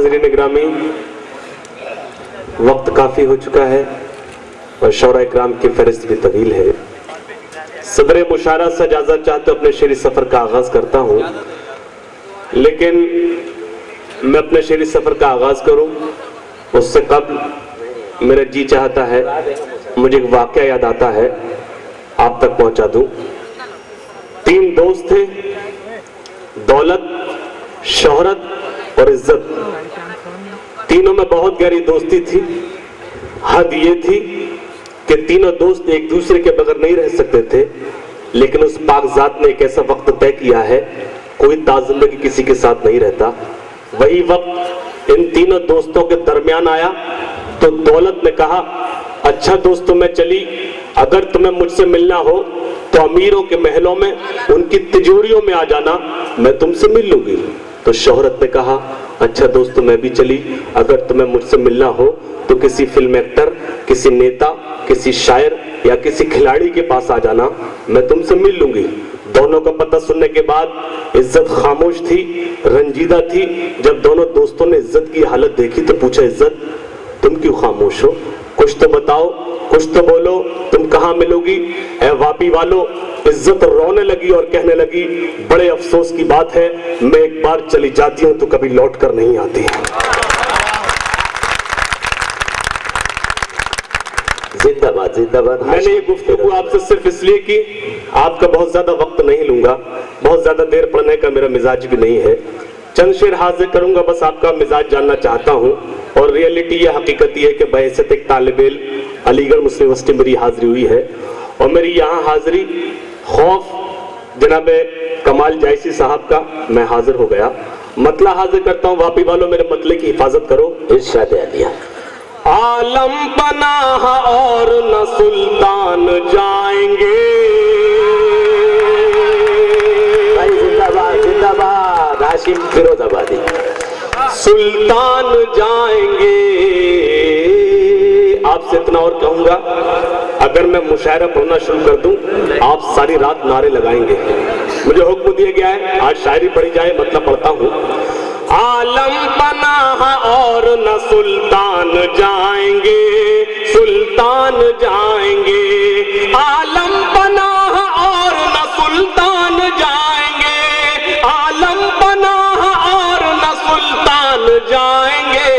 हाज़रीन इकरामी, वक्त काफ़ी हो चुका है और शौरा इकराम की फहरिस्त भी तवील है। सदर मुशारा से इजाज़त चाहते अपने शेरी सफ़र का आगाज़ करता हूँ, लेकिन मैं अपने शेरी सफ़र का आगाज़ करूँ उससे कबल मेरा जी चाहता है, मुझे एक वाक़या याद आता है, आप तक पहुँचा दूँ। 3 दोस्त थे, दौलत, शोहरत और इज्जत। तीनों में बहुत गहरी दोस्ती थी। हद ये थी कि तीनों दोस्त एक दूसरे के बगैर नहीं रह सकते थे, लेकिन उस पाकज़ात ने एक ऐसा वक्त तय किया है, कोई ताज़िंदगी किसी के साथ नहीं रहता। वही वक्त इन तीनों दोस्तों के दरमियान आया तो दौलत ने कहा, अच्छा दोस्तों मैं चली, अगर तुम्हें मुझसे मिलना हो तो अमीरों के महलों में उनकी तिजोरियों में आ जाना, मैं तुमसे मिल लूंगी। तो शोहरत ने कहा, अच्छा दोस्तों मैं भी चली, अगर तुम्हें मुझसे मिलना हो तो किसी फिल्म एक्टर, किसी नेता, किसी शायर या किसी खिलाड़ी के पास आ जाना, मैं तुमसे मिल लूंगी। दोनों का पता सुनने के बाद इज्जत खामोश थी, रंजीदा थी। जब दोनों दोस्तों ने इज्जत की हालत देखी तो पूछा, इज्जत तुम क्यों खामोश हो, कुछ तो बताओ, कुछ तो बोलो, तुम कहाँ मिलोगी? ऐ वापी वालों, इज्जत रोने लगी और कहने लगी, बड़े अफसोस की बात है, मैं एक बार चली जाती हूं तो कभी लौट कर नहीं आती। जिंदाबाद जिंदाबाद। मैंने ये गुफ्तगू आपसे सिर्फ इसलिए की, आपका बहुत ज्यादा वक्त नहीं लूंगा, बहुत ज्यादा देर पढ़ने का मेरा मिजाज भी नहीं है। चंद शेर हाजिर करूंगा, बस आपका मिजाज जानना चाहता हूं। और रियलिटी ये हकीकत ये है कि बहैसियत एक तालिबे इल्म अलीगढ़ मुस्लिम यूनिवर्सिटी मेरी हाजिरी हुई है, और मेरी यहाँ हाजिरी खौफ जनाब कमाल जायसी साहब का मैं हाजिर हो गया। मतला हाजिर करता हूँ, वापी वालों मेरे मतले की हिफाजत करो। इरशाद आलिया। आलम पनाह और न सुल्तान जाएंगे, भाई जिंदाबाद जिंदाबाद। हाशिम फिरोजाबादी। सुल्तान जाएंगे। आपसे इतना और कहूंगा, अगर मैं मुशायरा पढ़ना शुरू कर दूं, आप सारी रात नारे लगाएंगे। मुझे हुक्म दिया गया है आज शायरी पढ़ी जाए, मतलब पढ़ता हूं। आलम पनाह और न सुल्तान जाएंगे, सुल्तान जाएंगे। आलम पनाह और न सुल्तान जाएंगे, आलम पनाह और न सुल्तान जाएंगे।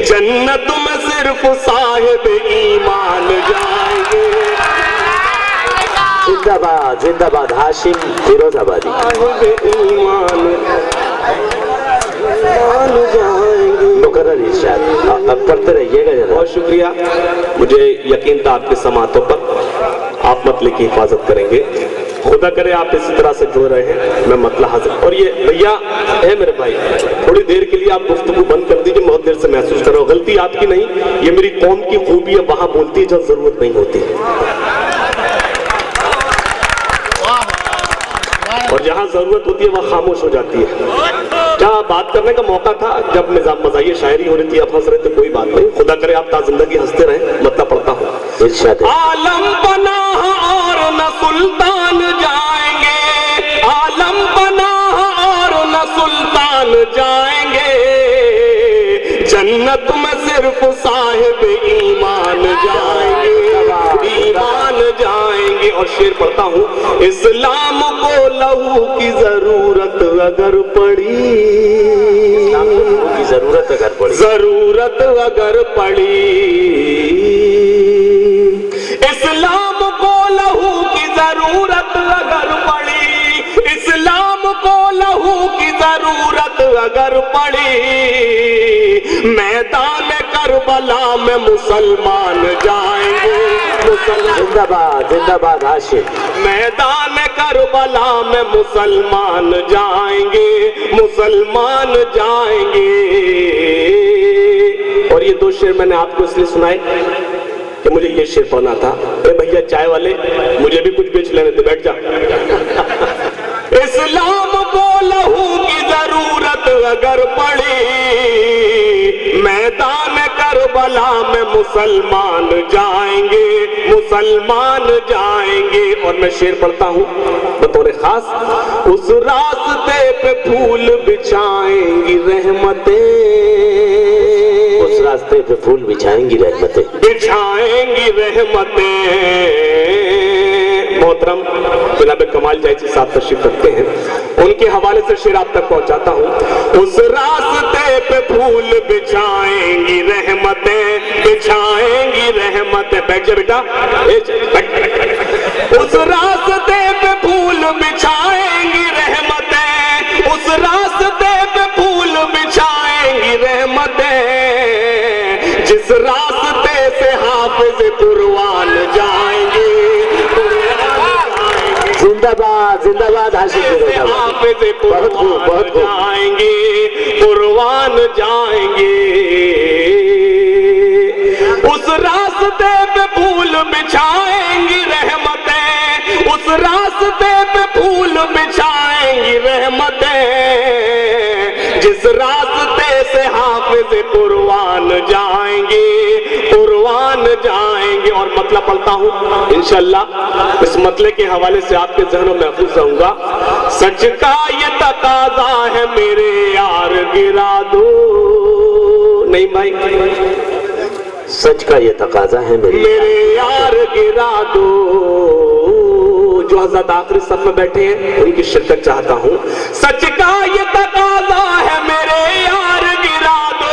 जन्नत में सिर्फ साहिब ईमान जाएंगे। जिंदाबाद जिंदाबाद। हाशिम फिरोजाबादी। साहिब ईमान मुकर्रर इरशाद। अब पढ़ते रहिएगा जरा। बहुत शुक्रिया, मुझे यकीन था आपके समातों पर आप मतले की हिफाजत करेंगे। खुदा करे आप इसी तरह से जुड़ रहे हैं, मैं मतला हाजिर। और ये भैया है मेरे भाई, थोड़ी देर के लिए आप गुफ्तगू बंद कर दीजिए, बहुत देर से महसूस कर रहा हूँ। गलती आपकी नहीं, ये मेरी कौम की खूबी है, वहां बोलती है जब जरूरत नहीं होती, और जहां जरूरत होती है वहां खामोश हो जाती है। क्या बात करने का मौका था जब मज़ाहिर शायरी हो रही थी, आप हंस रहे थे, कोई बात नहीं, खुदा करे आप ताज़िंदगी हंसते रहें। मतलब पढ़ता हूँ। इरशाद। आलम पनाह और न सुल्तान जाएंगे, आलम पनाह और न सुल्तान जाएंगे। जन्नत में सिर्फ साहिब ईमान जाएंगे, ईमान जाएंगे। और शेर पढ़ता हूँ, इस्लाम को लहू की जरूरत अगर पड़ी, जरूरत अगर पड़ी, जरूरत अगर पड़ी। इस्लाम को लहू की जरूरत अगर पड़ी, इस्लाम को लहू की जरूरत अगर पड़ी। मैदान करबला में मुसलमान जाएंगे, जिंदाबाद जिंदाबाद। हाशिम। मैदान करबला में मुसलमान जाएंगे, मुसलमान जाएंगे। और ये 2 शेर मैंने आपको इसलिए सुनाए कि मुझे ये शेर पढ़ना था। ए भैया चाय वाले, मुझे भी कुछ बेच लेने थे, बैठ जा। इस्लाम को लहू की जरूरत अगर पड़ी, मैदान करबला में मुसलमान जाएंगे, मुसलमान जाएंगे। और मैं शेर पढ़ता हूँ बतौर खास, उस रास्ते पे फूल बिछाएंगी रहमतें, उस रास्ते पे फूल बिछाएंगी रहमतें, बिछाएंगी रहमतें। मोहतरम जनाब कमाल जायसी साहब तशरीफ रखते हैं, उनके हवाले से शेर आप तक पहुंचाता हूं। उस रास्ते पे फूल बिछाएंगी रहमतें, बिछाएंगी रहमतें। बैठ जा बेटा, उस रास्ते पे फूल बिछाएंगी रहमतें, उस रास्ते पे फूल बिछाएंगी रहमतें, जिस रास्ते से हाफिज कुरआन जाएंगे। जिंदाबाद जिंदाबाद हाशिम हाफिज कुरआन जाएंगे, कुरआन जाएंगे। उस रास्ते पे फूल बिछाएंगी रहमतें, उस रास्ते पे फूल बिछाएंगी रहमतें, जिस रास्ते से हाफिज कुरआन जाएंगे, कुरआन जाएंगे। और मतलब पढ़ता हूं इंशाअल्लाह, इस मतले के हवाले से आपके जहनों में महफूज रहूंगा। सच का ये तकाजा है मेरे यार गिरा दो। नहीं भाई, सच का ये तकाजा है मेरे यार गिरा दो। जो हज़रत आखिरी सफ में बैठे हैं उनकी शिरकत चाहता हूं। सच का ये तकाजा है मेरे यार गिरा दो,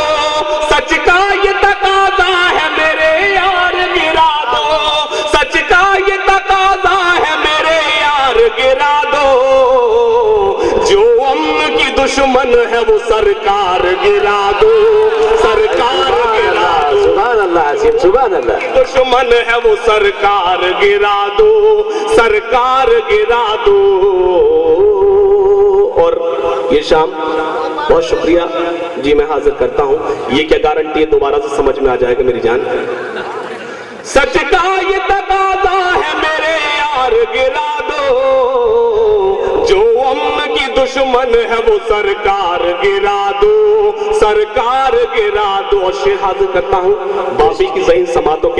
सच का ये तकाजा है मेरे यार गिरा दो, सच का ये तकाजा है मेरे यार गिरा दो। जो अम्न की दुश्मन है वो सरकार गिरा दो, सरकार गिरा दो। सुभान अल्लाह हाशिम, सुभान अल्लाह। दुश्मन है वो सरकार गिरा दो, सरकार गिरा दो। और ये शाम बहुत शुक्रिया जी, मैं हाजिर करता हूं। ये क्या गारंटी है दोबारा से समझ में आ जाएगा मेरी जान। सच का ये तकाजा है मेरे यार गिरा दो, जो अम्न की दुश्मन है वो सरकार गिरा दो, सरकार गिरा दो। और शेर हाजिर करता हूं बाबी की ज़हीन समातों के